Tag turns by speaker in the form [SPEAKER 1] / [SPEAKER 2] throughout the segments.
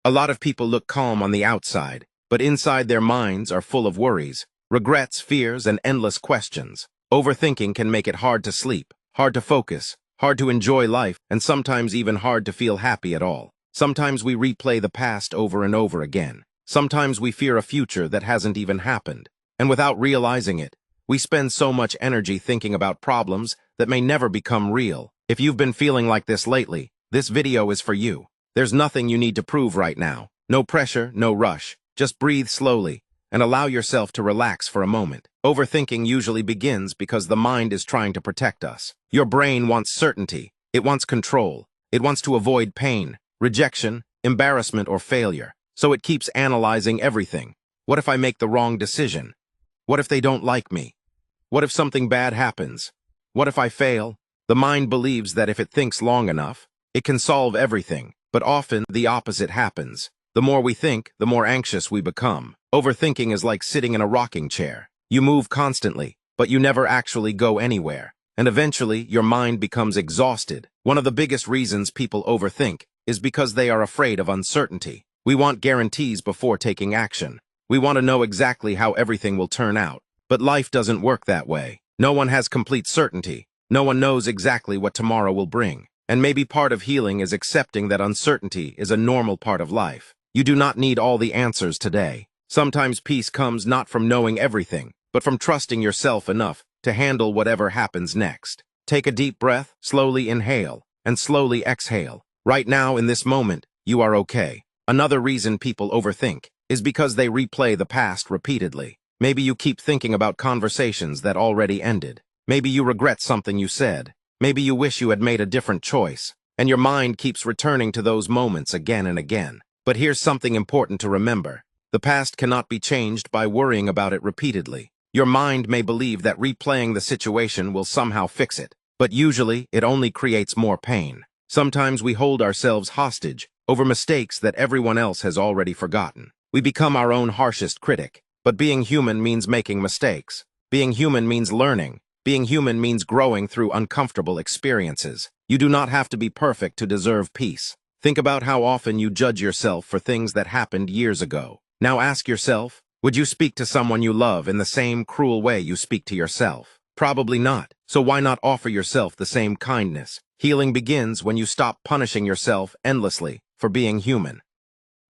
[SPEAKER 1] A lot of people look calm on the outside, but inside their minds are full of worries, regrets, fears, and endless questions. Overthinking can make it hard to sleep, hard to focus, hard to enjoy life, and sometimes even hard to feel happy at all. Sometimes we replay the past over and over again. Sometimes we fear a future that hasn't even happened. And without realizing it, we spend so much energy thinking about problems that may never become real. If you've been feeling like this lately, this video is for you. There's nothing you need to prove right now. No pressure, no rush. Just breathe slowly and allow yourself to relax for a moment. Overthinking usually begins because the mind is trying to protect us. Your brain wants certainty. It wants control. It wants to avoid pain, rejection, embarrassment, or failure. So it keeps analyzing everything. What if I make the wrong decision? What if they don't like me? What if something bad happens? What if I fail? The mind believes that if it thinks long enough, it can solve everything. But often, the opposite happens. The more we think, the more anxious we become. Overthinking is like sitting in a rocking chair. You move constantly, but you never actually go anywhere. And eventually, your mind becomes exhausted. One of the biggest reasons people overthink is because they are afraid of uncertainty. We want guarantees before taking action. We want to know exactly how everything will turn out. But life doesn't work that way. No one has complete certainty. No one knows exactly what tomorrow will bring. And maybe part of healing is accepting that uncertainty is a normal part of life. You do not need all the answers today. Sometimes peace comes not from knowing everything, but from trusting yourself enough to handle whatever happens next. Take a deep breath, slowly inhale, and slowly exhale. Right now, in this moment, you are okay. Another reason people overthink is because they replay the past repeatedly. Maybe you keep thinking about conversations that already ended. Maybe you regret something you said. Maybe you wish you had made a different choice, and your mind keeps returning to those moments again and again. But here's something important to remember. The past cannot be changed by worrying about it repeatedly. Your mind may believe that replaying the situation will somehow fix it, but usually it only creates more pain. Sometimes we hold ourselves hostage over mistakes that everyone else has already forgotten. We become our own harshest critic. But being human means making mistakes. Being human means learning. Being human means growing through uncomfortable experiences. You do not have to be perfect to deserve peace. Think about how often you judge yourself for things that happened years ago. Now ask yourself, would you speak to someone you love in the same cruel way you speak to yourself? Probably not. So why not offer yourself the same kindness? Healing begins when you stop punishing yourself endlessly for being human.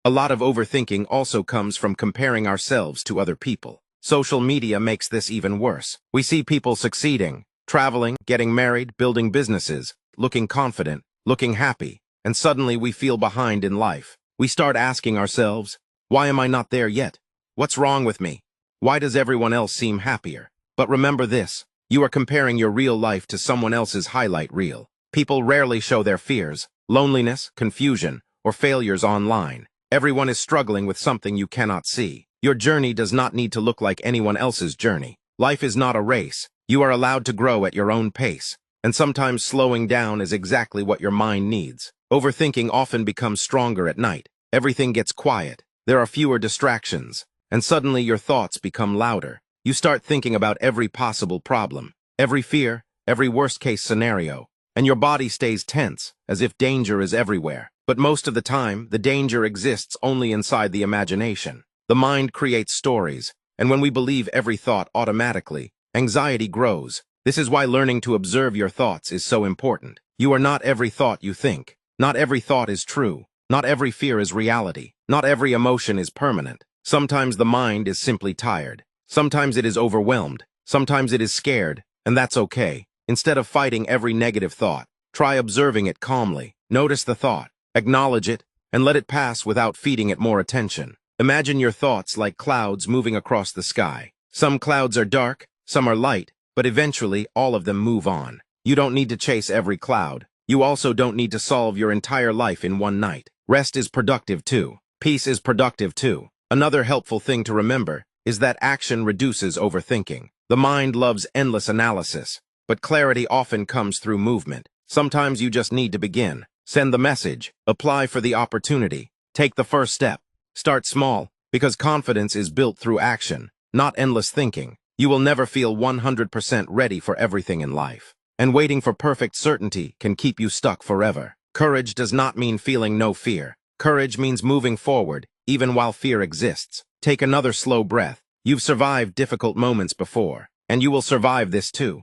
[SPEAKER 1] A lot of overthinking also comes from comparing ourselves to other people. Social media makes this even worse. We see people succeeding, traveling, getting married, building businesses, looking confident, looking happy, and suddenly we feel behind in life. We start asking ourselves, why am I not there yet? What's wrong with me? Why does everyone else seem happier? But remember this, you are comparing your real life to someone else's highlight reel. People rarely show their fears, loneliness, confusion, or failures online. Everyone is struggling with something you cannot see. Your journey does not need to look like anyone else's journey. Life is not a race. You are allowed to grow at your own pace. And sometimes slowing down is exactly what your mind needs. Overthinking often becomes stronger at night. Everything gets quiet. There are fewer distractions. And suddenly your thoughts become louder. You start thinking about every possible problem, every fear, every worst-case scenario. And your body stays tense, as if danger is everywhere. But most of the time, the danger exists only inside the imagination. The mind creates stories, and when we believe every thought automatically, anxiety grows. This is why learning to observe your thoughts is so important. You are not every thought you think. Not every thought is true. Not every fear is reality. Not every emotion is permanent. Sometimes the mind is simply tired. Sometimes it is overwhelmed. Sometimes it is scared, and that's okay. Instead of fighting every negative thought, try observing it calmly. Notice the thought. Acknowledge it, and let it pass without feeding it more attention. Imagine your thoughts like clouds moving across the sky. Some clouds are dark, some are light, but eventually all of them move on. You don't need to chase every cloud. You also don't need to solve your entire life in one night. Rest is productive too. Peace is productive too. Another helpful thing to remember is that action reduces overthinking. The mind loves endless analysis, but clarity often comes through movement. Sometimes you just need to begin. Send the message. Apply for the opportunity. Take the first step. Start small, because confidence is built through action, not endless thinking. You will never feel 100% ready for everything in life. And waiting for perfect certainty can keep you stuck forever. Courage does not mean feeling no fear. Courage means moving forward, even while fear exists. Take another slow breath. You've survived difficult moments before, and you will survive this too.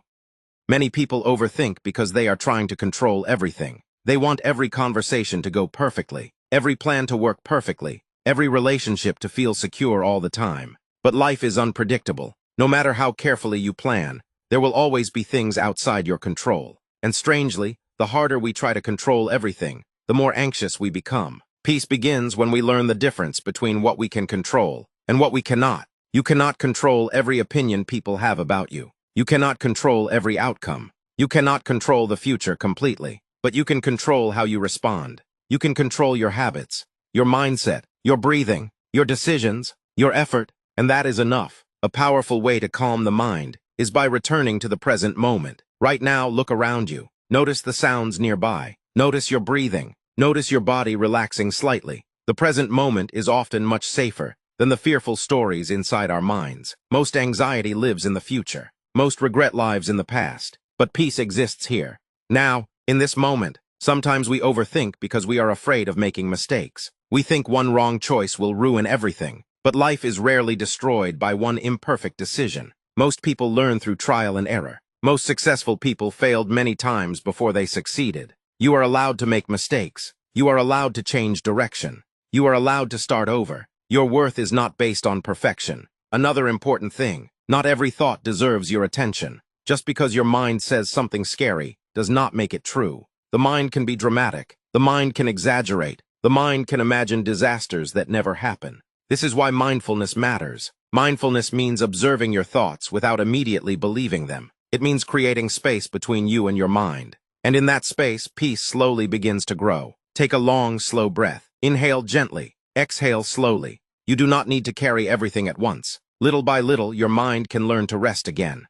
[SPEAKER 1] Many people overthink because they are trying to control everything. They want every conversation to go perfectly, every plan to work perfectly, every relationship to feel secure all the time. But life is unpredictable. No matter how carefully you plan, there will always be things outside your control. And strangely, the harder we try to control everything, the more anxious we become. Peace begins when we learn the difference between what we can control and what we cannot. You cannot control every opinion people have about you. You cannot control every outcome. You cannot control the future completely, but you can control how you respond. You can control your habits, your mindset, your breathing, your decisions, your effort, and that is enough. A powerful way to calm the mind is by returning to the present moment. Right now, look around you. Notice the sounds nearby. Notice your breathing. Notice your body relaxing slightly. The present moment is often much safer than the fearful stories inside our minds. Most anxiety lives in the future. Most regret lives in the past. But peace exists here. Now, in this moment, sometimes we overthink because we are afraid of making mistakes. We think one wrong choice will ruin everything. But life is rarely destroyed by one imperfect decision. Most people learn through trial and error. Most successful people failed many times before they succeeded. You are allowed to make mistakes. You are allowed to change direction. You are allowed to start over. Your worth is not based on perfection. Another important thing, not every thought deserves your attention. Just because your mind says something scary does not make it true. The mind can be dramatic. The mind can exaggerate. The mind can imagine disasters that never happen. This is why mindfulness matters. Mindfulness means observing your thoughts without immediately believing them. It means creating space between you and your mind. And in that space, peace slowly begins to grow. Take a long, slow breath. Inhale gently. Exhale slowly. You do not need to carry everything at once. Little by little, your mind can learn to rest again.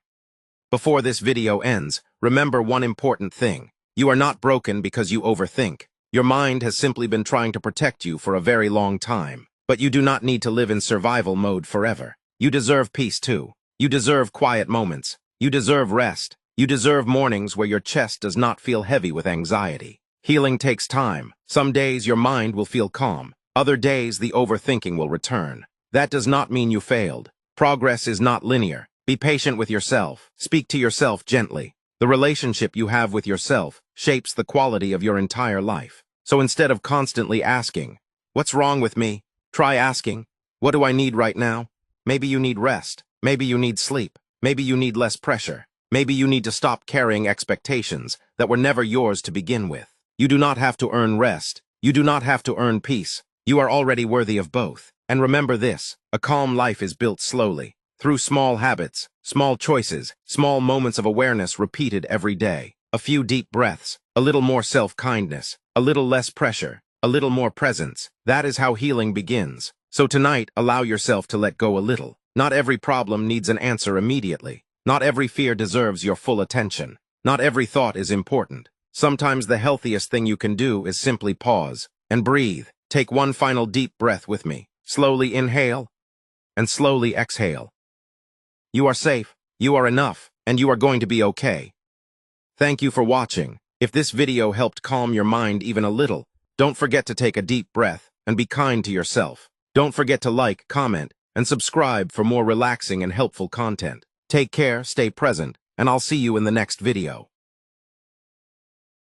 [SPEAKER 1] Before this video ends, remember one important thing. You are not broken because you overthink. Your mind has simply been trying to protect you for a very long time. But you do not need to live in survival mode forever. You deserve peace too. You deserve quiet moments. You deserve rest. You deserve mornings where your chest does not feel heavy with anxiety. Healing takes time. Some days your mind will feel calm. Other days the overthinking will return. That does not mean you failed. Progress is not linear. Be patient with yourself. Speak to yourself gently. The relationship you have with yourself shapes the quality of your entire life. So instead of constantly asking, "What's wrong with me?" try asking, "What do I need right now?" Maybe you need rest. Maybe you need sleep. Maybe you need less pressure. Maybe you need to stop carrying expectations that were never yours to begin with. You do not have to earn rest. You do not have to earn peace. You are already worthy of both. And remember this, a calm life is built slowly, through small habits, small choices, small moments of awareness repeated every day. A few deep breaths, a little more self-kindness, a little less pressure, a little more presence. That is how healing begins. So tonight, allow yourself to let go a little. Not every problem needs an answer immediately. Not every fear deserves your full attention. Not every thought is important. Sometimes the healthiest thing you can do is simply pause and breathe. Take one final deep breath with me. Slowly inhale and slowly exhale. You are safe, you are enough, and you are going to be okay. Thank you for watching. If this video helped calm your mind even a little, don't forget to take a deep breath and be kind to yourself. Don't forget to like, comment, and subscribe for more relaxing and helpful content. Take care, stay present, and I'll see you in the next video.